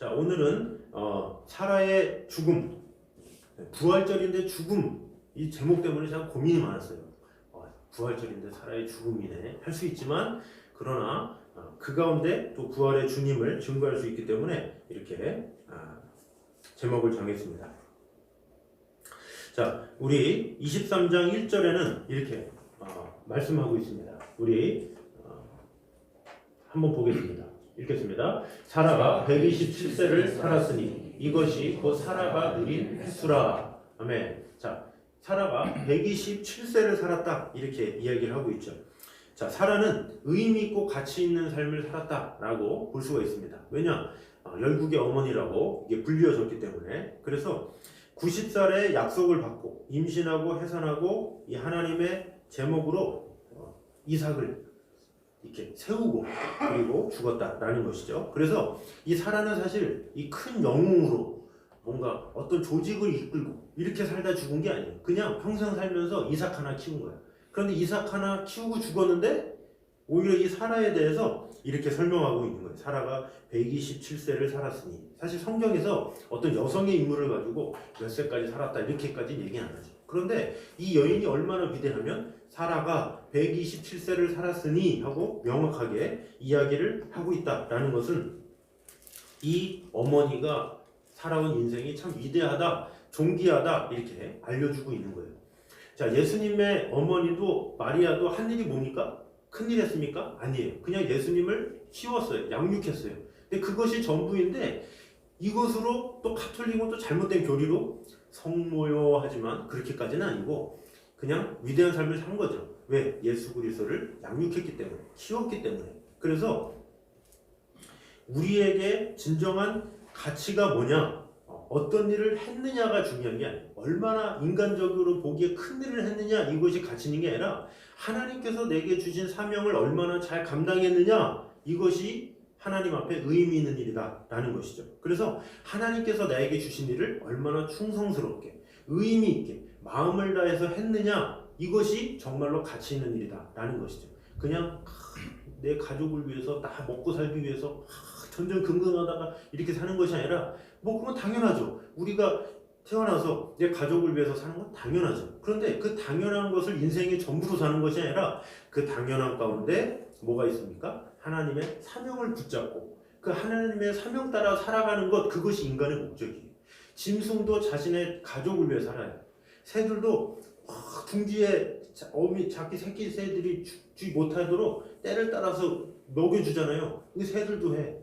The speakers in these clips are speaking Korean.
자, 오늘은 사라의 죽음, 부활절인데 죽음, 이 제목 때문에 제가 고민이 많았어요. 부활절인데 사라의 죽음이네 할 수 있지만, 그러나 그 가운데 또 부활의 주님을 증거할 수 있기 때문에 이렇게 제목을 정했습니다. 자, 우리 23장 1절에는 이렇게 말씀하고 있습니다. 우리 한번 보겠습니다. 읽겠습니다. 사라가 127세를 살았으니 이것이 곧 사라가 누린 횟수라. 아멘. 자, 사라가 127세를 살았다, 이렇게 이야기를 하고 있죠. 자, 사라는 의미 있고 가치 있는 삶을 살았다라고 볼 수가 있습니다. 왜냐? 열국의 어머니라고 이게 불리워졌기 때문에. 그래서 90살에 약속을 받고 임신하고 해산하고 이 하나님의 제목으로 이삭을 이렇게 세우고 그리고 죽었다라는 것이죠. 그래서 이 사라는 사실 이 큰 영웅으로 뭔가 어떤 조직을 이끌고 이렇게 살다 죽은 게 아니에요. 그냥 평생 살면서 이삭 하나 키운 거야. 그런데 이삭 하나 키우고 죽었는데 오히려 이 사라에 대해서 이렇게 설명하고 있는 거예요. 사라가 127세를 살았으니. 사실 성경에서 어떤 여성의 인물을 가지고 몇 세까지 살았다 이렇게까지 얘기 안 하죠. 그런데 이 여인이 얼마나 위대하면 사라가 127세를 살았으니 하고 명확하게 이야기를 하고 있다라는 것은 이 어머니가 살아온 인생이 참 위대하다, 존귀하다 이렇게 알려주고 있는 거예요. 자, 예수님의 어머니도 마리아도 한 일이 뭡니까? 큰일 했습니까? 아니에요. 그냥 예수님을 키웠어요. 양육했어요. 근데 그것이 전부인데 이것으로 또 가톨릭은 또 잘못된 교리로 성모요 하지만 그렇게까지는 아니고 그냥 위대한 삶을 산 거죠. 왜? 예수 그리스도를 양육했기 때문에, 키웠기 때문에. 그래서 우리에게 진정한 가치가 뭐냐? 어떤 일을 했느냐가 중요한 게 아니에요. 얼마나 인간적으로 보기에 큰 일을 했느냐, 이것이 가치 있는 게 아니라 하나님께서 내게 주신 사명을 얼마나 잘 감당했느냐, 이것이 하나님 앞에 의미 있는 일이다 라는 것이죠. 그래서 하나님께서 나에게 주신 일을 얼마나 충성스럽게 의미 있게 마음을 다해서 했느냐, 이것이 정말로 가치 있는 일이다 라는 것이죠. 그냥 내 가족을 위해서 나 먹고 살기 위해서 전전긍긍하다가 이렇게 사는 것이 아니라 뭐 그건 당연하죠. 우리가 태어나서 내 가족을 위해서 사는 건 당연하죠. 그런데 그 당연한 것을 인생의 전부로 사는 것이 아니라 그 당연한 가운데 뭐가 있습니까? 하나님의 사명을 붙잡고 그 하나님의 사명 따라 살아가는 것, 그것이 인간의 목적이에요. 짐승도 자신의 가족을 위해 살아요. 새들도 둥지에 자기 새끼 새들이 죽지 못하도록 때를 따라서 먹여주잖아요. 이 새들도 해.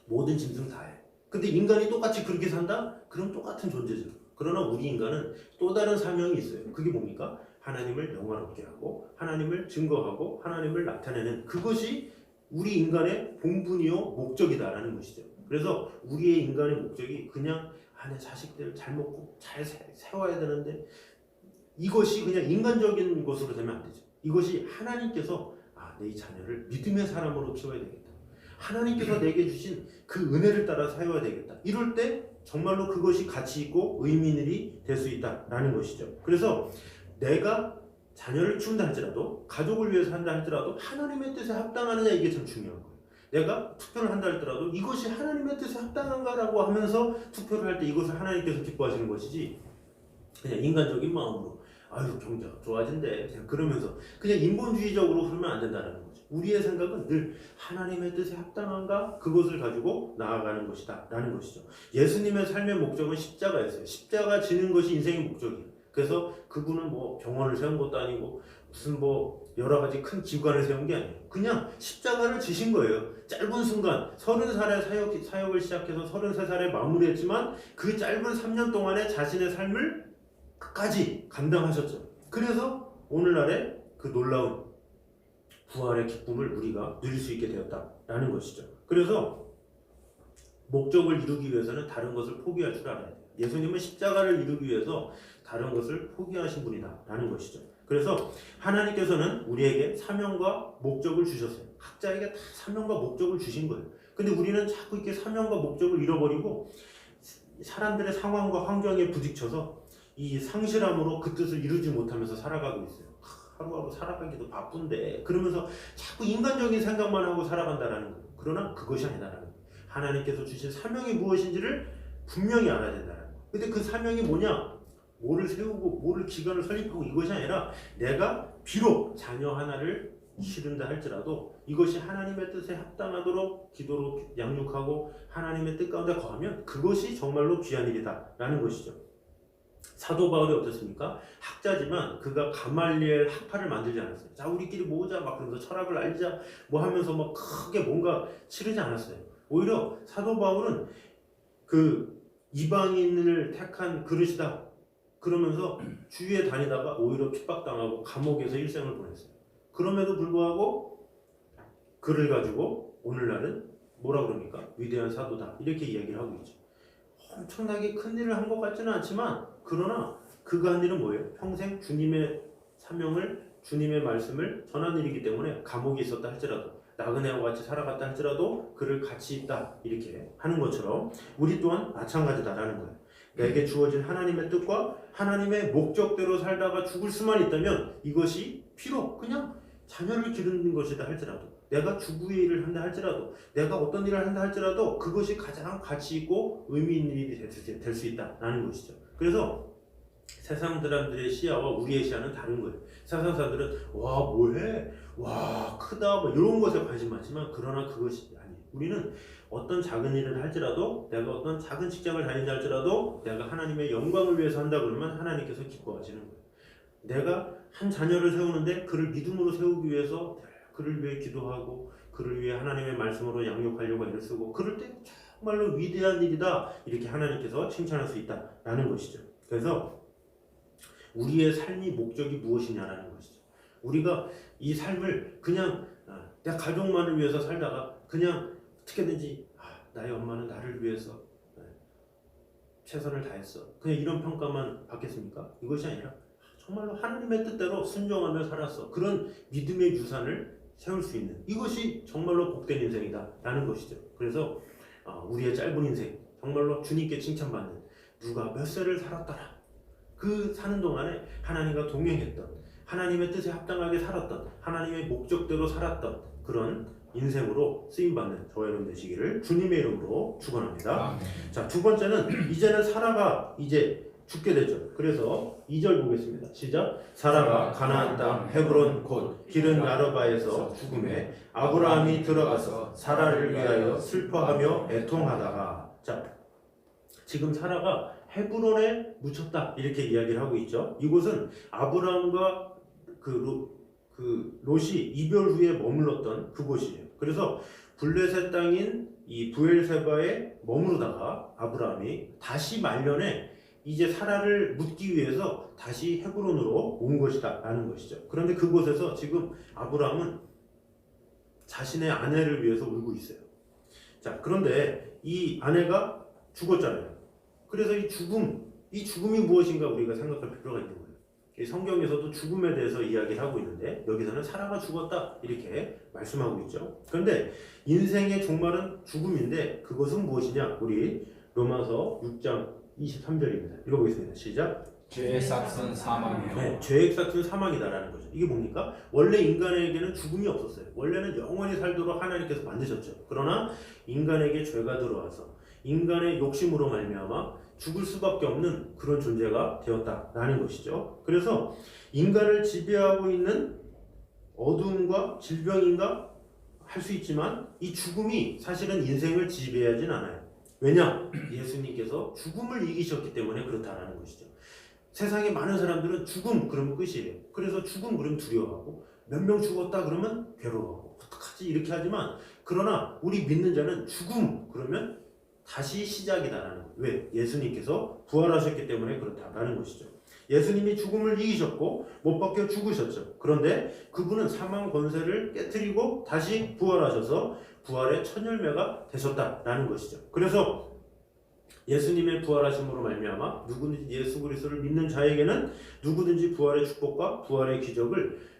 모든 짐승 다 해. 근데 인간이 똑같이 그렇게 산다? 그럼 똑같은 존재죠. 그러나 우리 인간은 또 다른 사명이 있어요. 그게 뭡니까? 하나님을 영화롭게 하고 하나님을 증거하고 하나님을 나타내는, 그것이 우리 인간의 본분이요 목적이다라는 것이죠. 그래서 우리의 인간의 목적이 그냥 내 자식들 잘 먹고 잘 세워야 되는데, 이것이 그냥 인간적인 것으로 되면 안 되죠. 이것이 하나님께서 내 이 자녀를 믿음의 사람으로 키워야 되겠다, 하나님께서 내게 주신 그 은혜를 따라 살아야 되겠다, 이럴 때 정말로 그것이 가치 있고 의미 있는 일이 될 수 있다라는 것이죠. 그래서 내가 자녀를 키운다 할지라도, 가족을 위해서 한다 할지라도 하나님의 뜻에 합당하느냐, 이게 참 중요한 거예요. 내가 투표를 한다 할지라도 이것이 하나님의 뜻에 합당한가라고 하면서 투표를 할 때 이것을 하나님께서 기뻐하시는 것이지, 그냥 인간적인 마음으로 경제가 좋아진대 그냥 그러면서 그냥 인본주의적으로 그러면 안 된다는 거죠. 우리의 생각은 늘 하나님의 뜻에 합당한가, 그것을 가지고 나아가는 것이다 라는 것이죠. 예수님의 삶의 목적은 십자가였어요. 십자가 지는 것이 인생의 목적이에요. 그래서 그분은 뭐 병원을 세운 것도 아니고 무슨 뭐 여러 가지 큰 기관을 세운 게 아니에요. 그냥 십자가를 지신 거예요. 짧은 순간 30살에 사역을 시작해서 33살에 마무리했지만 그 짧은 3년 동안에 자신의 삶을 끝까지 감당하셨죠. 그래서 오늘날의 그 놀라운 부활의 기쁨을 우리가 누릴 수 있게 되었다라는 것이죠. 그래서 목적을 이루기 위해서는 다른 것을 포기할 줄 알아야 돼요. 예수님은 십자가를 이루기 위해서 다른 것을 포기하신 분이다라는 것이죠. 그래서 하나님께서는 우리에게 사명과 목적을 주셨어요. 각자에게 다 사명과 목적을 주신 거예요. 근데 우리는 자꾸 이렇게 사명과 목적을 잃어버리고 사람들의 상황과 환경에 부딪혀서 이 상실함으로 그 뜻을 이루지 못하면서 살아가고 있어요. 하루하루 살아가기도 바쁜데 그러면서 자꾸 인간적인 생각만 하고 살아간다라는 거예요. 그러나 그것이 아니다라는 거예요. 하나님께서 주신 사명이 무엇인지를 분명히 알아야 된다는 거예요. 근데 그 사명이 뭐냐? 뭐를 세우고 뭐를 기관을 설립하고 이것이 아니라 내가 비록 자녀 하나를 기른다 할지라도 이것이 하나님의 뜻에 합당하도록 기도로 양육하고 하나님의 뜻 가운데 거하면 그것이 정말로 귀한 일이다라는 것이죠. 사도 바울이 어떻습니까? 학자지만 그가 가말리엘 학파를 만들지 않았어요. 자, 우리끼리 모으자 막 그러면서 철학을 알자 뭐 하면서 막 크게 뭔가 치르지 않았어요. 오히려 사도 바울은 그 이방인을 택한 그릇이다 그러면서 주위에 다니다가 오히려 핍박당하고 감옥에서 일생을 보냈어요. 그럼에도 불구하고 그를 가지고 오늘날은 뭐라 그럽니까? 위대한 사도다 이렇게 이야기를 하고 있죠. 엄청나게 큰 일을 한 것 같지는 않지만 그러나 그가 한 일은 뭐예요? 평생 주님의 사명을 주님의 말씀을 전한 일이기 때문에 감옥에 있었다 할지라도 나그네와 같이 살아갔다 할지라도 그를 같이 있다 이렇게 하는 것처럼 우리 또한 마찬가지다라는 거예요. 내게 주어진 하나님의 뜻과 하나님의 목적대로 살다가 죽을 수만 있다면 이것이 비록 그냥 자녀를 기르는 것이다 할지라도 내가 주부의 일을 한다 할지라도 내가 어떤 일을 한다 할지라도 그것이 가장 가치 있고 의미 있는 일이 될 수 있다라는 것이죠. 그래서 세상 사람들의 시야와 우리의 시야는 다른 거예요. 세상 사람들은 와 뭐해? 와 크다 뭐 이런 것에 관심 많지만 그러나 그것이 아니에요. 우리는 어떤 작은 일을 할지라도 내가 어떤 작은 직장을 다닌다 할지라도 내가 하나님의 영광을 위해서 한다 그러면 하나님께서 기뻐하시는 거예요. 내가 한 자녀를 세우는데 그를 믿음으로 세우기 위해서 그를 위해 기도하고 그를 위해 하나님의 말씀으로 양육하려고 애를 쓰고 그럴 때 정말로 위대한 일이다 이렇게 하나님께서 칭찬할 수 있다라는 것이죠. 그래서 우리의 삶이 목적이 무엇이냐라는 것이죠. 우리가 이 삶을 그냥 내 가족만을 위해서 살다가 그냥 어떻게든지 나의 엄마는 나를 위해서 최선을 다했어 그냥 이런 평가만 받겠습니까? 이것이 아니라 정말로 하나님의 뜻대로 순종하며 살았어 그런 믿음의 유산을 세울 수 있는 이것이 정말로 복된 인생이다라는 것이죠. 그래서 우리의 짧은 인생 정말로 주님께 칭찬받는 누가 몇 세를 살았더라 그 사는 동안에 하나님과 동행했던 하나님의 뜻에 합당하게 살았던 하나님의 목적대로 살았던 그런 인생으로 쓰임받는 저와 여러분 되시기를 주님의 이름으로 축원합니다. 자, 두 번째는 이제는 사라가 이제 죽게 되죠. 그래서 2절 보겠습니다. 시작. 사라가 가나안 땅 헤브론 곧 기른 아르바에서 죽음에 아브라함이 들어가서 사라를 위하여 슬퍼하며 애통하다가 자, 지금 사라가 헤브론에 묻혔다 이렇게 이야기를 하고 있죠. 이곳은 아브라함과 롯이 이별 후에 머물렀던 그곳이에요. 그래서 블레셋 땅인 이 부엘세바에 머무르다가 아브라함이 다시 말년에 이제 사라를 묻기 위해서 다시 헤브론으로 온 것이다 라는 것이죠. 그런데 그곳에서 지금 아브라함은 자신의 아내를 위해서 울고 있어요. 자, 그런데 이 아내가 죽었잖아요. 그래서 이 죽음이 무엇인가 우리가 생각할 필요가 있는 거예요. 이 성경에서도 죽음에 대해서 이야기를 하고 있는데 여기서는 사라가 죽었다 이렇게 말씀하고 있죠. 그런데 인생의 종말은 죽음인데 그것은 무엇이냐? 우리 로마서 6장 23절입니다. 읽어보겠습니다. 시작. 죄의 삭은 사망이요. 네, 죄의 삭은 사망이다라는 거죠. 이게 뭡니까? 원래 인간에게는 죽음이 없었어요. 원래는 영원히 살도록 하나님께서 만드셨죠. 그러나 인간에게 죄가 들어와서 인간의 욕심으로 말미암아 죽을 수밖에 없는 그런 존재가 되었다라는 것이죠. 그래서 인간을 지배하고 있는 어둠과 질병인가 할 수 있지만 이 죽음이 사실은 인생을 지배하진 않아요. 왜냐? 예수님께서 죽음을 이기셨기 때문에 그렇다라는 것이죠. 세상에 많은 사람들은 죽음 그러면 끝이에요. 그래서 죽음 그러면 두려워하고 몇 명 죽었다 그러면 괴로워하고 어떡하지 이렇게 하지만 그러나 우리 믿는 자는 죽음 그러면 다시 시작이다라는 거예요. 왜? 예수님께서 부활하셨기 때문에 그렇다라는 것이죠. 예수님이 죽음을 이기셨고 못 박혀 죽으셨죠. 그런데 그분은 사망 권세를 깨트리고 다시 부활하셔서 부활의 첫 열매가 되셨다라는 것이죠. 그래서 예수님의 부활하심으로 말미암아 누구든지 예수 그리스도를 믿는 자에게는 누구든지 부활의 축복과 부활의 기적을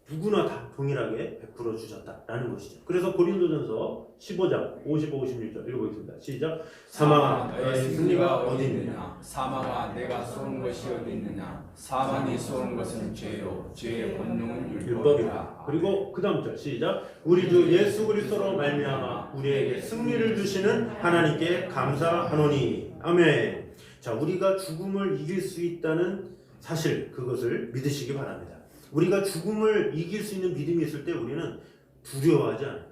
누구나 다 동일하게 베풀어 주셨다라는 것이죠. 그래서 고린도전서 15장 55, 56절 읽어보겠습니다. 시작. 사망아 너의 승리가 어디 있느냐? 사망아 내가 쏘는 것이 어디 있느냐? 사망이 쏘는 것은 죄요 죄의 본능은 율법이라. 그리고 그 다음 절 시작. 우리 주 예수 그리스도로 말미암아 우리에게 승리를 주시는 하나님께 감사하노니. 아멘. 자, 우리가 죽음을 이길 수 있다는 사실, 그것을 믿으시기 바랍니다. 우리가 죽음을 이길 수 있는 믿음이 있을 때 우리는 두려워하지 않아요.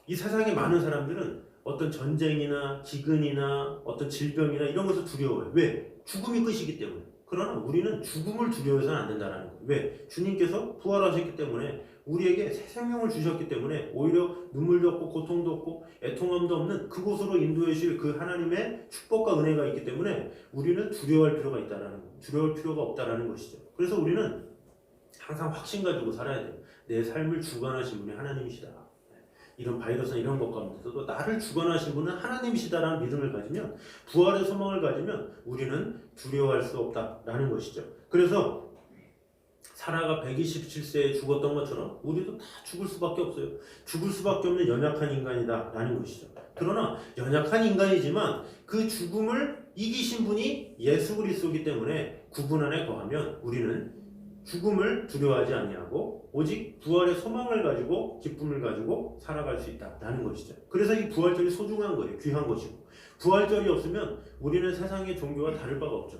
이 세상에 많은 사람들은 어떤 전쟁이나 기근이나 어떤 질병이나 이런 것을 두려워해요. 왜? 죽음이 끝이기 때문에. 그러나 우리는 죽음을 두려워해서는 안 된다는 거예요. 왜? 주님께서 부활하셨기 때문에, 우리에게 새 생명을 주셨기 때문에 오히려 눈물도 없고 고통도 없고 애통함도 없는 그곳으로 인도해 주실 그 하나님의 축복과 은혜가 있기 때문에 우리는 두려워할 필요가 있다라는 거예요. 두려울 필요가 없다라는 것이죠. 그래서 우리는 항상 확신 가지고 살아야 돼요. 내 삶을 주관하신 분이 하나님이시다. 이런 바이러스나 이런 것 가운데서도 나를 주관하신 분은 하나님이시다라는 믿음을 가지면, 부활의 소망을 가지면 우리는 두려워할 수 없다라는 것이죠. 그래서 사라가 127세에 죽었던 것처럼 우리도 다 죽을 수밖에 없어요. 죽을 수밖에 없는 연약한 인간이다라는 것이죠. 그러나 연약한 인간이지만 그 죽음을 이기신 분이 예수 그리스도이기 때문에 구분 안에 거하면 우리는 죽음을 두려워하지 아니하고 오직 부활의 소망을 가지고 기쁨을 가지고 살아갈 수 있다라는 것이죠. 그래서 이 부활절이 소중한 거예요. 귀한 것이고, 부활절이 없으면 우리는 세상의 종교와 다를 바가 없죠.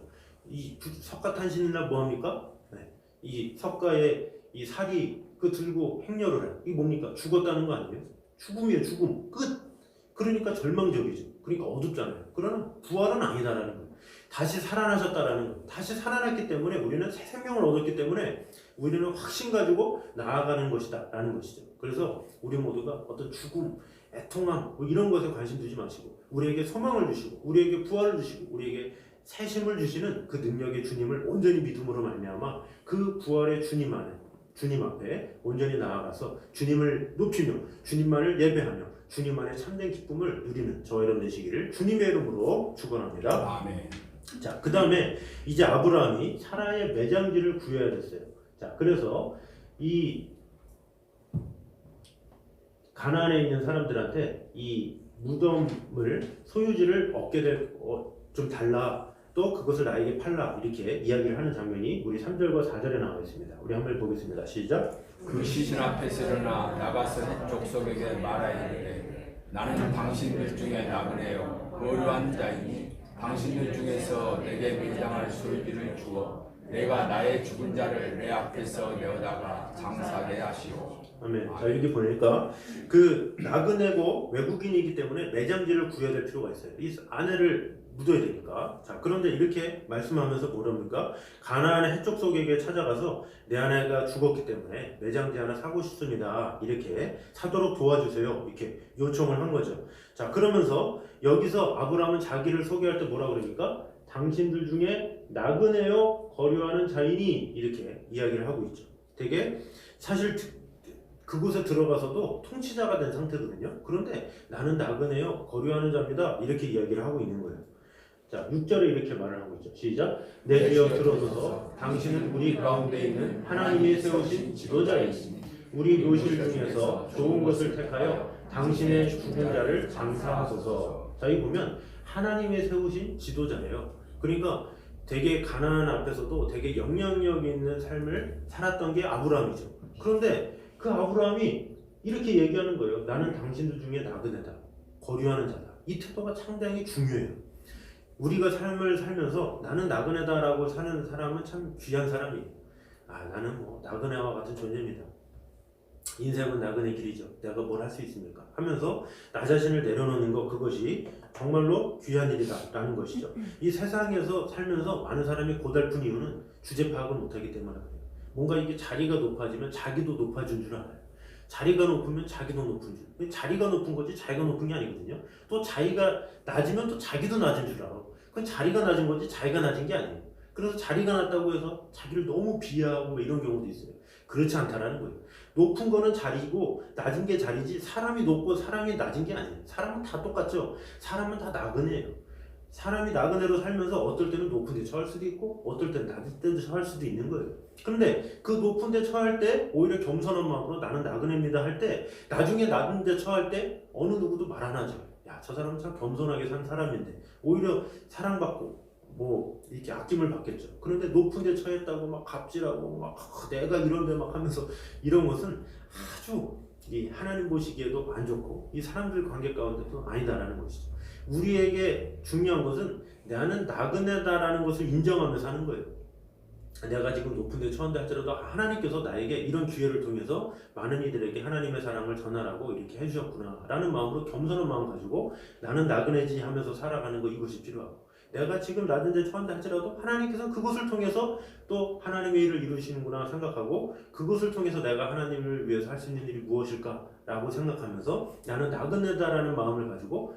이 석가탄신일날 뭐합니까? 이 석가의 이 살이 그 들고 행렬을 해. 이게 뭡니까? 죽었다는 거 아니에요? 죽음이에요. 죽음. 끝. 그러니까 절망적이죠. 그러니까 어둡잖아요. 그러나 부활은 아니다라는 거예요. 다시 살아나셨다라는 거예요. 다시 살아났기 때문에 우리는 새 생명을 얻었기 때문에 우리는 확신 가지고 나아가는 것이다 라는 것이죠. 그래서 우리 모두가 어떤 죽음, 애통함 뭐 이런 것에 관심 두지 마시고 우리에게 소망을 주시고 우리에게 부활을 주시고 우리에게 새심을 주시는 그 능력의 주님을 온전히 믿음으로 말미암아 그 부활의 주님 안에, 주님 앞에 온전히 나아가서 주님을 높이며 주님만을 예배하며 주님 안에 참된 기쁨을 누리는 저와 여러분 되시기를 주님의 이름으로 축원합니다. 아멘. 자, 그 다음에 이제 아브라함이 사라의 매장지를 구해야 됐어요. 자, 그래서 이 가나안에 있는 사람들한테 이 무덤을 소유지를 얻게 될 좀 달라, 또 그것을 나에게 팔라, 이렇게 이야기를 하는 장면이 우리 3절과 4절에 나와 있습니다. 우리 한번 보겠습니다. 시작. 그 시신 앞에서 일어나 나가서 족속에게 말하이르되 나는 당신들 중에 나그네요 거류한 자이니 당신들 중에서 내게 매장할 소유지를 주어 내가 나의 죽은 자를 내 앞에서 내어다가 장사게 하시오. 아멘. 자, 이렇게 보니까 그 나그네고 외국인이기 때문에 매장지를 구해야 될 필요가 있어요. 이 아내를 묻어야 되니까. 자, 그런데 이렇게 말씀하면서 뭐랍니까? 가나안의 해족속에게 찾아가서 내 아내가 죽었기 때문에 매장지 하나 사고 싶습니다. 이렇게 사도록 도와주세요. 이렇게 요청을 한 거죠. 자, 그러면서 여기서 아브라함은 자기를 소개할 때 뭐라 그러니까? 당신들 중에 나그네요 거류하는 자이니, 이렇게 이야기를 하고 있죠. 되게 사실 그곳에 들어가서도 통치자가 된 상태거든요. 그런데 나는 나그네요 거류하는 자입니다. 이렇게 이야기를 하고 있는 거예요. 자, 6절에 이렇게 말을 하고 있죠. 시작. 내 주여 들어서서 당신은 우리 가운데 있는 하나님이 세우신 지도자이시니 우리 묘실 중에서 좋은 것을 택하여 당신의 죽은 자를 장사하소서. 자, 이 보면 하나님이 세우신 지도자예요. 그러니까 되게 가나안 앞에서도 되게 영향력 있는 삶을 살았던 게 아브라함이죠. 그런데 그 아브라함이 이렇게 얘기하는 거예요. 나는 당신들 중에 나그네다, 거류하는 자다. 이 태도가 상당히 중요해요. 우리가 삶을 살면서 나는 나그네다라고 사는 사람은 참 귀한 사람이에요. 아, 나는 뭐 나그네와 같은 존재입니다. 인생은 나그네 길이죠. 내가 뭘 할 수 있습니까? 하면서 나 자신을 내려놓는 것, 그것이 정말로 귀한 일이다 라는 것이죠. 이 세상에서 살면서 많은 사람이 고달픈 이유는 주제 파악을 못하기 때문에 그래요. 뭔가 이게 자리가 높아지면 자기도 높아진 줄 알아요. 자리가 높으면 자기도 높은 줄. 자리가 높은 거지 자기가 높은 게 아니거든요. 또 자기가 낮으면 또 자기도 낮은 줄 알아. 그건 자리가 낮은 거지 자기가 낮은 게 아니에요. 그래서 자리가 낮다고 해서 자기를 너무 비하하고 이런 경우도 있어요. 그렇지 않다라는 거예요. 높은 거는 자리고 낮은 게 자리지, 사람이 높고 사람이 낮은 게 아니에요. 사람은 다 똑같죠. 사람은 다 나그네예요. 사람이 나그네로 살면서 어떨 때는 높은 데 처할 수도 있고 어떨 때는 낮은 데 처할 수도 있는 거예요. 그런데 그 높은 데 처할 때 오히려 겸손한 마음으로 나는 나그네입니다 할 때, 나중에 낮은 데 처할 때 어느 누구도 말 안 하죠. 야, 저 사람은 참 겸손하게 산 사람인데, 오히려 사랑받고 뭐 이렇게 아낌을 받겠죠. 그런데 높은 데 처했다고 막 갑질하고 막 내가 이런데 막 하면서 이런 것은 아주 이 하나님 보시기에도 안 좋고 이 사람들 관계 가운데도 아니다라는 것이죠. 우리에게 중요한 것은 나는 나그네다라는 것을 인정하면서 하는 거예요. 내가 지금 높은 데 처한다 할지라도 하나님께서 나에게 이런 기회를 통해서 많은 이들에게 하나님의 사랑을 전하라고 이렇게 해주셨구나 라는 마음으로 겸손한 마음 가지고 나는 나그네지 하면서 살아가는 거, 이것이 필요하고, 내가 지금 낮은 데 처한다 할지라도 하나님께서 그것을 통해서 또 하나님의 일을 이루시는구나 생각하고, 그것을 통해서 내가 하나님을 위해서 할 수 있는 일이 무엇일까 라고 생각하면서 나는 나그네다라는 마음을 가지고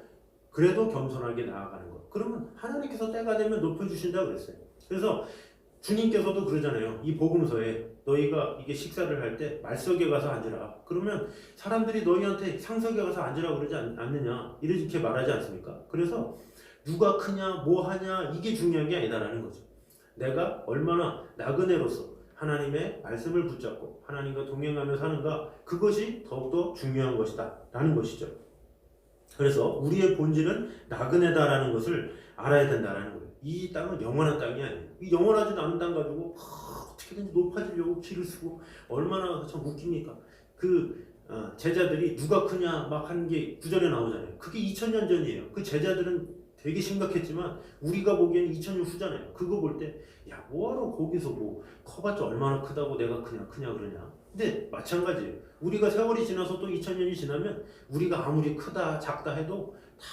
그래도 겸손하게 나아가는 것. 그러면 하나님께서 때가 되면 높여주신다고 그랬어요. 그래서 주님께서도 그러잖아요. 이 복음서에 너희가 이게 식사를 할 때 말석에 가서 앉으라. 그러면 사람들이 너희한테 상석에 가서 앉으라 그러지 않느냐, 이렇게 말하지 않습니까? 그래서 누가 크냐 뭐 하냐 이게 중요한 게 아니다라는 거죠. 내가 얼마나 나그네로서 하나님의 말씀을 붙잡고 하나님과 동행하며 사는가, 그것이 더욱더 중요한 것이다 라는 것이죠. 그래서 우리의 본질은 나그네다라는 것을 알아야 된다라는 거예요. 이 땅은 영원한 땅이 아니에요. 이 영원하지도 않은 땅 가지고 어떻게든지 높아지려고 기를 쓰고 얼마나 참 웃깁니까? 제자들이 누가 크냐 막 하는 게 구절에 나오잖아요. 그게 2000년 전이에요. 그 제자들은 되게 심각했지만 우리가 보기에는 2000년 후잖아요. 그거 볼 때 야, 뭐하러 거기서 뭐 커봤자 얼마나 크다고 내가 크냐 그러냐. 근데 마찬가지예요. 우리가 세월이 지나서 또 2000년이 지나면 우리가 아무리 크다 작다 해도 다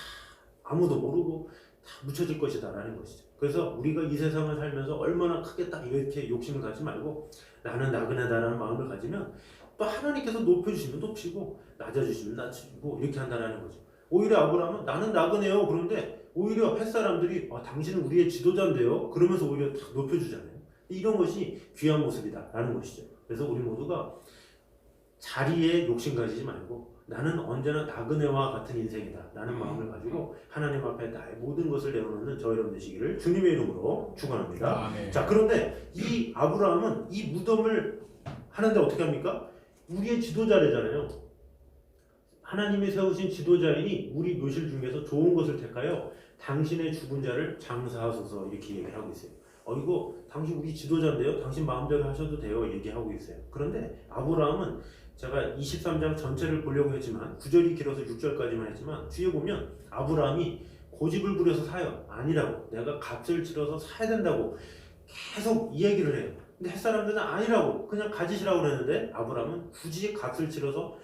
아무도 모르고 다 묻혀질 것이다 라는 것이죠. 그래서 우리가 이 세상을 살면서 얼마나 크겠다 이렇게 욕심을 가지 말고 나는 나그네다라는 마음을 가지면 또 하나님께서 높여주시면 높이고 낮아주시면 낮추고 이렇게 한다라는 거죠. 오히려 아브라함은 나는 나그네요. 그런데 오히려 햇사람들이 당신은 우리의 지도자인데요. 그러면서 오히려 다 높여주잖아요. 이런 것이 귀한 모습이다 라는 것이죠. 그래서 우리 모두가 자리에 욕심 가지지 말고 나는 언제나 나그네와 같은 인생이다 라는 마음을 가지고 하나님 앞에 나의 모든 것을 내어놓는 저 여러분 되시기를 주님의 이름으로 축원합니다. 아멘. 자, 그런데 이 아브라함은 이 무덤을 하는데 어떻게 합니까? 우리의 지도자래잖아요. 하나님이 세우신 지도자이니 우리 묘실 중에서 좋은 것을 택하여 당신의 죽은 자를 장사하소서 이렇게 얘기하고 있어요. 이거 당신 우리 지도자인데요. 당신 마음대로 하셔도 돼요. 얘기하고 있어요. 그런데 아브라함은 제가 23장 전체를 보려고 했지만 9절이 길어서 6절까지만 했지만 뒤에 보면 아브라함이 고집을 부려서 사요. 아니라고. 내가 값을 치러서 사야 된다고 계속 이 얘기를 해요. 근데 햇사람들은 아니라고 그냥 가지시라고 그랬는데 아브라함은 굳이 값을 치러서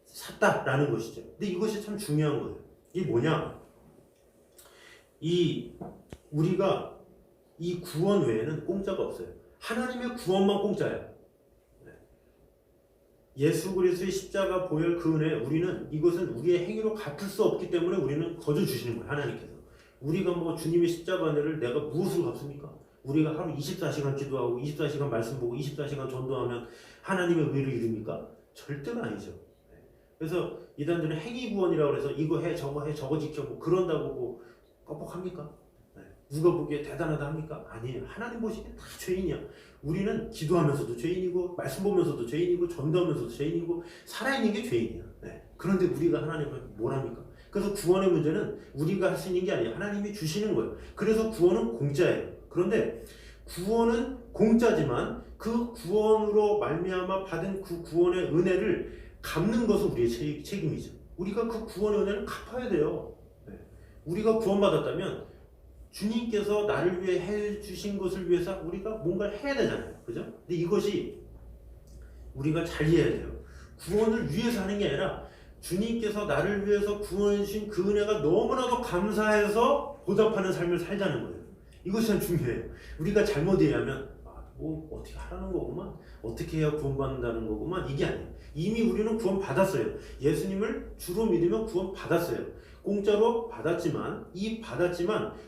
샀다라는 것이죠. 근데 이것이 참 중요한 거예요. 이게 뭐냐? 우리가 이 구원 외에는 공짜가 없어요. 하나님의 구원만 공짜예요. 예수 그리스도의 십자가 보혈 그 은혜, 우리는 이것은 우리의 행위로 갚을 수 없기 때문에 우리는 거저 주시는 거예요. 하나님께서. 우리가 뭐 주님의 십자가 은혜를 내가 무엇으로 갚습니까? 우리가 하루 24시간 기도하고 24시간 말씀 보고 24시간 전도하면 하나님의 의를 이룹니까? 절대로 아니죠. 그래서 이단들은 행위 구원이라고 해서 이거 해 저거 지켜 뭐 그런다고 뭐 뻑뻑합니까? 누가 보기에 대단하다 합니까? 아니에요. 하나님 보시기에 다 죄인이야. 우리는 기도하면서도 죄인이고 말씀 보면서도 죄인이고 전도하면서도 죄인이고 살아있는 게 죄인이야. 그런데 우리가 하나님을 뭘 합니까? 그래서 구원의 문제는 우리가 할 수 있는 게 아니에요. 하나님이 주시는 거예요. 그래서 구원은 공짜예요. 그런데 구원은 공짜지만 그 구원으로 말미암아 받은 그 구원의 은혜를 갚는 것은 우리의 책임이죠. 우리가 그 구원의 은혜를 갚아야 돼요. 우리가 구원받았다면 주님께서 나를 위해 해주신 것을 위해서 우리가 뭔가를 해야 되잖아요. 그죠? 근데 이것이 우리가 잘 이해해야 돼요. 구원을 위해서 하는 게 아니라 주님께서 나를 위해서 구원해 주신 그 은혜가 너무나도 감사해서 보답하는 삶을 살자는 거예요. 이것이 참 중요해요. 우리가 잘못 이해하면 뭐 어떻게 하라는 거구만, 어떻게 해야 구원받는다는 거구만, 이게 아니에요. 이미 우리는 구원 받았어요. 예수님을 주로 믿으면 구원 받았어요. 공짜로 받았지만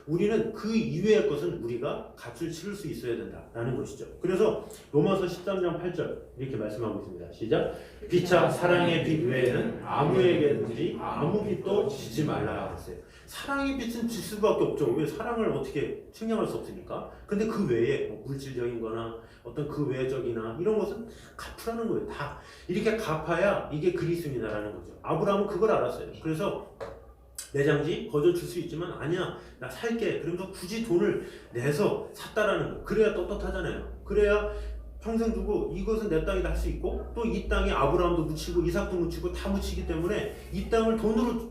우리는 그 이외의 것은 우리가 값을 치를 수 있어야 된다라는 것이죠. 그래서 로마서 13장 8절 이렇게 말씀하고 있습니다. 시작. 피차 사랑의 빛 외에는 아무에게든지 아무 빛도 지지 말라 했어요. 사랑의 빛은 질 수밖에 없죠. 왜? 사랑을 어떻게 측량할 수 없으니까. 근데 그 외에 물질적인 거나 어떤 그 외적이나 이런 것은 다 갚으라는 거예요. 다 이렇게 갚아야 이게 그리스도인이다라는 거죠. 아브라함은 그걸 알았어요. 그래서 내장지 거저 줄 수 있지만 아니야 나 살게 그러면서 굳이 돈을 내서 샀다라는 거. 그래야 떳떳하잖아요. 그래야 평생 두고 이것은 내 땅이다 할 수 있고 또 이 땅에 아브라함도 묻히고 이삭도 묻히고 다 묻히기 때문에 이 땅을 돈으로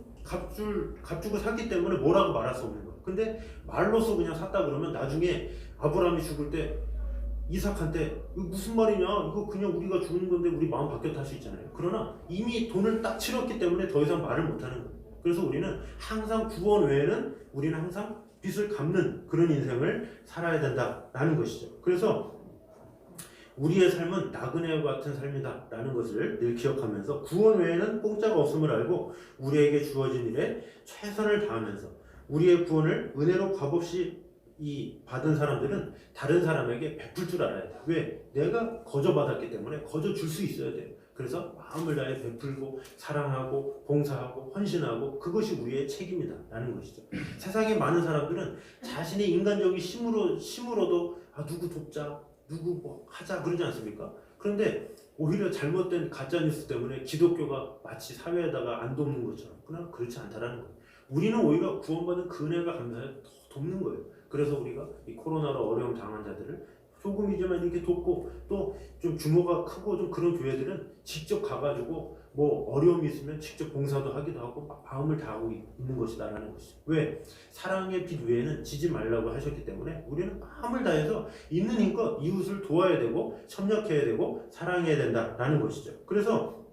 값주고 샀기 때문에 뭐라고 말할 수 없는 거예요. 근데 말로써 그냥 샀다 그러면 나중에 아브라함이 죽을 때 이삭한테 이거 무슨 말이냐, 이거 그냥 우리가 주는 건데 우리 마음 바뀌었다 할 수 있잖아요. 그러나 이미 돈을 딱 치렀기 때문에 더 이상 말을 못하는 거예요. 그래서 우리는 항상 구원 외에는 우리는 항상 빚을 갚는 그런 인생을 살아야 된다라는 것이죠. 그래서 우리의 삶은 나그네와 같은 삶이다 라는 것을 늘 기억하면서 구원 외에는 공짜가 없음을 알고 우리에게 주어진 일에 최선을 다하면서 우리의 구원을 은혜로 값없이 받은 사람들은 다른 사람에게 베풀 줄 알아야 돼요. 왜? 내가 거저 받았기 때문에 거저 줄 수 있어야 돼요. 그래서 마음을 다해 베풀고 사랑하고 봉사하고 헌신하고 그것이 우리의 책임이다 라는 것이죠. 세상에 많은 사람들은 자신의 인간적인 힘으로도 누구 돕자, 누구 뭐 하자 그러지 않습니까? 그런데 오히려 잘못된 가짜뉴스 때문에 기독교가 마치 사회에다가 안 돕는 것처럼 그냥 그렇지 않다라는 거예요. 우리는 오히려 구원받은 그 은혜가 감사해 더 돕는 거예요. 그래서 우리가 이 코로나로 어려움 당한 자들을 조금이지만 이렇게 돕고 또 좀 규모가 크고 좀 그런 교회들은 직접 가가지고 뭐 어려움이 있으면 직접 봉사도 하기도 하고 마음을 다하고 있는 것이다라는 것이죠. 왜? 사랑의 빛 외에는 지지 말라고 하셨기 때문에 우리는 마음을 다해서 있는 힘껏 이웃을 도와야 되고 협력해야 되고 사랑해야 된다라는 것이죠. 그래서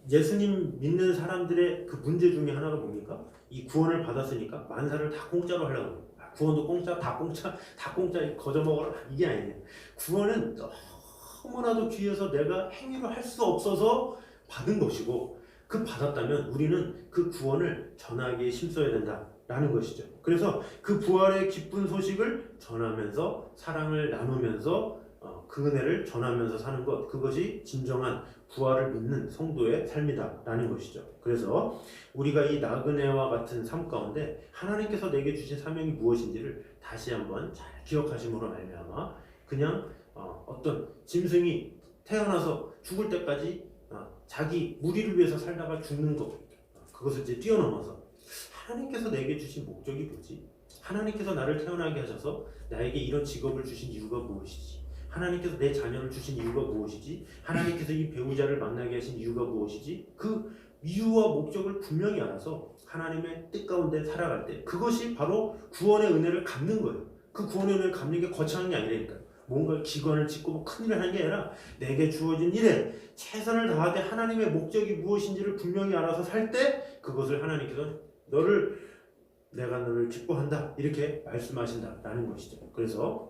예수님 믿는 사람들의 그 문제 중에 하나가 뭡니까? 이 구원을 받았으니까 만사를 다 공짜로 하려고 합니다. 구원도 공짜, 다 공짜, 다 공짜, 거저 먹어라 이게 아니에요. 구원은 너무나도 귀해서 내가 행위로 할 수 없어서 받은 것이고 그 받았다면 우리는 그 구원을 전하기에 힘써야 된다라는 것이죠. 그래서 그 부활의 기쁜 소식을 전하면서 사랑을 나누면서 그 은혜를 전하면서 사는 것, 그것이 진정한 부활을 믿는 성도의 삶이다라는 것이죠. 그래서 우리가 이 나그네와 같은 삶 가운데 하나님께서 내게 주신 사명이 무엇인지를 다시 한번 잘 기억하심으로 말미암아 그냥 어떤 짐승이 태어나서 죽을 때까지 자기 무리를 위해서 살다가 죽는 것, 그것을 이제 뛰어넘어서 하나님께서 내게 주신 목적이 뭐지? 하나님께서 나를 태어나게 하셔서 나에게 이런 직업을 주신 이유가 무엇이지? 하나님께서 내 자녀를 주신 이유가 무엇이지? 하나님께서 이 배우자를 만나게 하신 이유가 무엇이지? 그 이유와 목적을 분명히 알아서 하나님의 뜻 가운데 살아갈 때 그것이 바로 구원의 은혜를 갚는 거예요. 그 구원의 은혜를 갚는 게 거창한 게 아니라니까요. 뭔가 기관을 짓고 뭐 큰일을 하는 게 아니라 내게 주어진 일에 최선을 다하되 하나님의 목적이 무엇인지를 분명히 알아서 살 때 그것을 하나님께서 내가 너를 기뻐한다 이렇게 말씀하신다라는 것이죠. 그래서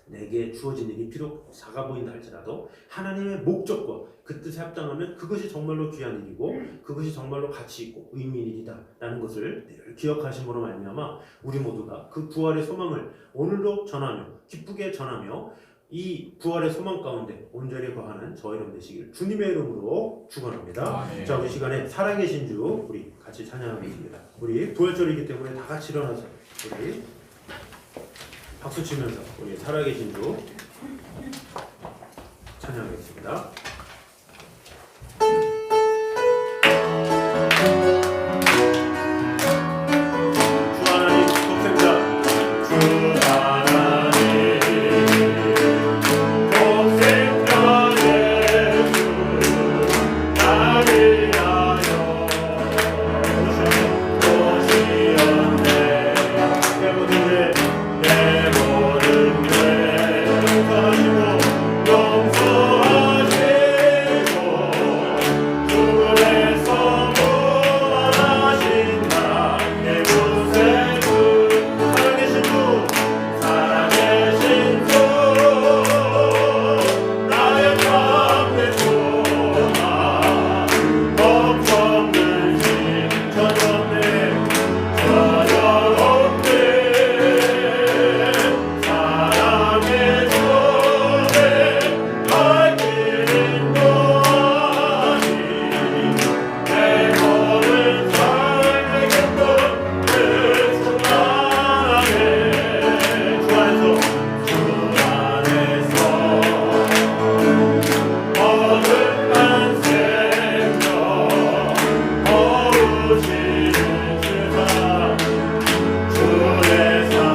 내게 주어진 일이 비록 작아 보인다 할지라도 하나님의 목적과 그 뜻에 합당하면 그것이 정말로 귀한 일이고 그것이 정말로 가치 있고 의미 있는 일이다라는 것을 늘 기억하심으로 말미암아 우리 모두가 그 부활의 소망을 오늘도 전하며 기쁘게 전하며 이 부활의 소망 가운데 온전히 거하는 저희 여러분 되시길 주님의 이름으로 축원합니다. 자, 우리 시간에 살아계신 주 우리 같이 찬양하겠습니다. 우리 부활절이기 때문에 다 같이 일어나서 우리 박수 치면서 우리 살아계신 주 찬양하겠습니다. 주 하나님 독생자 주 하나님 독생자 예수 나를 위하여 오시었네. 내 모든 죄 내 모든 죄 용서하시고 죽음에서 부활하신 나의 구세주 살아계신 주 나의 참된 소망 없없는 신 전없네 사랑의 손에 밝히는 동안이 내 모든 삶의 기쁨 그 충만하게 주 안에서 거듭난 생명 거우시는 주사 주의 사랑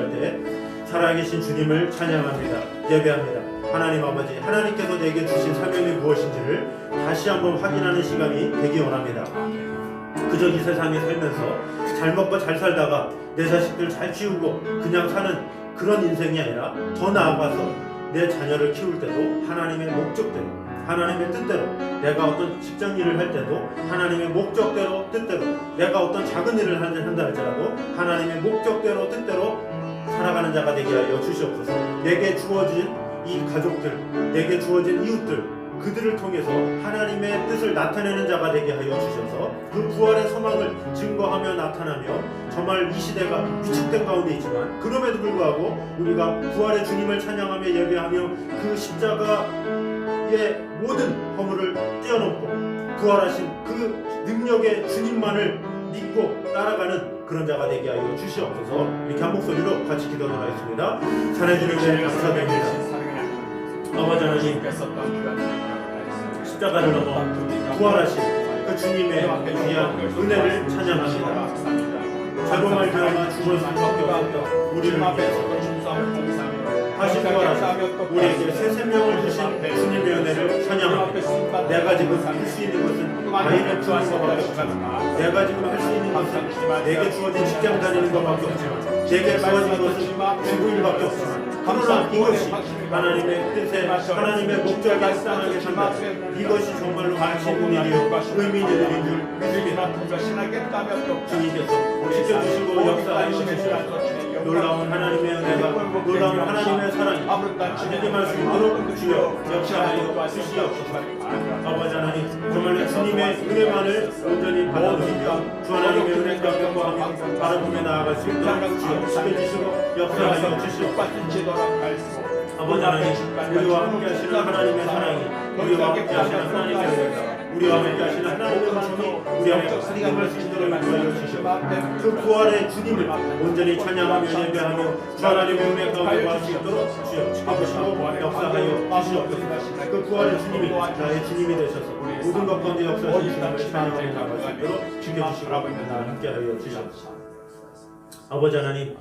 기도할 때 살아계신 주님을 찬양합니다. 예배합니다. 하나님 아버지, 하나님께서 내게 주신 사명이 무엇인지를 다시 한번 확인하는 시간이 되기 원합니다. 그저 이 세상에 살면서 잘 먹고 잘 살다가 내 자식들 잘 키우고 그냥 사는 그런 인생이 아니라 더 나아가서 내 자녀를 키울 때도 하나님의 목적대로, 하나님의 뜻대로, 내가 어떤 직장 일을 할 때도 하나님의 목적대로, 뜻대로, 내가 어떤 작은 일을 한다 할지라도 하나님의 목적대로, 뜻대로 살아가는 자가 되게 하여 주시옵소서. 내게 주어진 이 가족들, 내게 주어진 이웃들, 그들을 통해서 하나님의 뜻을 나타내는 자가 되게 하여 주셔서 그 부활의 소망을 증거하며 나타나며 정말 이 시대가 위축된 가운데 있지만 그럼에도 불구하고 우리가 부활의 주님을 찬양하며 예배하며 그 십자가의 모든 허물을 뛰어넘고 부활하신 그 능력의 주님만을 믿고 따라가는 그런 자가 되게 하여 주시옵소서. 이렇게 한 목소리로 같이 기도하겠습니다. 사랑해 주님께 감사드립니다. 아버지 하나님, 십자가를 넘어 부활하신 그 주님의 귀한 은혜를 찬양합니다. 죄로 말미암아 죽을 수밖에 없었던 우리를 위해서 다시 부활하신 우리에게 새 생명을 주신 주님의 은혜를 찬양합니다. 내가 지금 할 수 있는 것은 아이를 키우는 것밖에 없지만, 내가 지금 할 수 있는 것은 내게 주어진 직장 다니는 것밖에 없지만, 내게 주어진 것은 주부일밖에 없지만, 그러나 이것이 하나님의 뜻에, 하나님의 목적에 합당하게 산다. 이것이 정말로 가치있는 일이요 의미 있는 일인 줄 믿습니다. 주님께서 지켜주시고 역사하여 주시옵소서. 놀라운 하나님의 은혜가, 놀라운 하나님의 사랑이 믿음할 수 있도록 주여 역사하여 주시옵소서. 아버지 하나님, 정말로 주님의 은혜만을 온전히 받아들이며 주 하나님의 은혜 가운데 거하며 바라보며 나아갈 수 있도록 주여 지켜주시고 역사하여 주시옵소서. 아버지 하나님, 우리와 함께 하시는 하나님의 사랑이, 우리와 함께 하시는 하나님의 은혜가, 우리와 함께 하시는 하나님의 은총이 우리 안에 살아갈 수 있도록 인도하여 주시옵소서. 그 부활의 주님을 온전히 찬양하며 예배하며 주 하나님의 은혜 가운데 거할 수 있도록 주여 지켜주시고 역사하여 주시옵소서. 그 부활의 주님이 나의 주님이 되셔서 모든 것 가운데 역사하신 주님을 찬양하며 나아갈 수 있도록 지켜주시고 함께하여 주시옵소서. 아버지 하나님,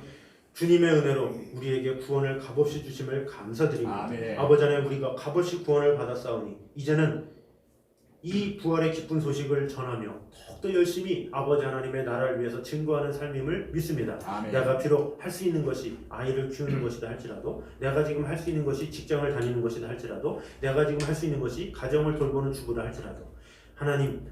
주님의 은혜로 우리에게 구원을 값없이 주심을 감사드립니다. 아멘. 아버지 하나님, 우리가 값없이 구원을 받았사오니 이제는 이 부활의 기쁜 소식을 전하며 더욱더 열심히 아버지 하나님의 나라를 위해서 증거하는 삶임을 믿습니다. 아멘. 내가 비록 할 수 있는 것이 아이를 키우는 것이다 할지라도, 내가 지금 할 수 있는 것이 직장을 다니는 것이다 할지라도, 내가 지금 할 수 있는 것이 가정을 돌보는 주부다 할지라도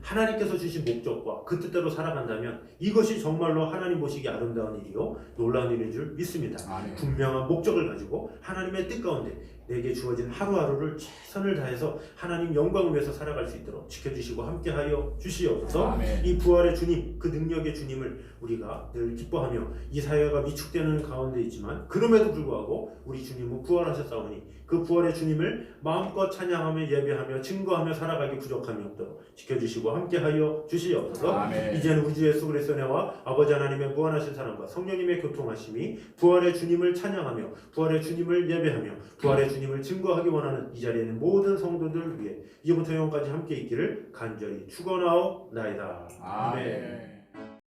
하나님께서 주신 목적과 그 뜻대로 살아간다면 이것이 정말로 하나님 보시기 아름다운 일이요 놀라운 일인 줄 믿습니다. 아멘. 분명한 목적을 가지고 하나님의 뜻 가운데 내게 주어진 하루하루를 최선을 다해서 하나님 영광을 위해서 살아갈 수 있도록 지켜주시고 함께하여 주시옵소서. 아멘. 이 부활의 주님, 그 능력의 주님을 우리가 늘 기뻐하며 이 사회가 위축되는 가운데 있지만 그럼에도 불구하고 우리 주님은 부활하셨사오니 그 부활의 주님을 마음껏 찬양하며 예배하며 증거하며 살아가기 부족함이 없도록 지켜주시고 함께하여 주시옵소서. 아멘. 이제는 우주 예수 그리스도의 은혜와 아버지 하나님의 무한하신 사랑과 성령님의 교통하심이 부활의 주님을 찬양하며 부활의 주님을 예배하며 부활의 주님을 증거하기 원하는 이 자리에 있는 모든 성도들을 위해 이제부터 영원까지 함께 있기를 간절히 축원하옵나이다. 아멘.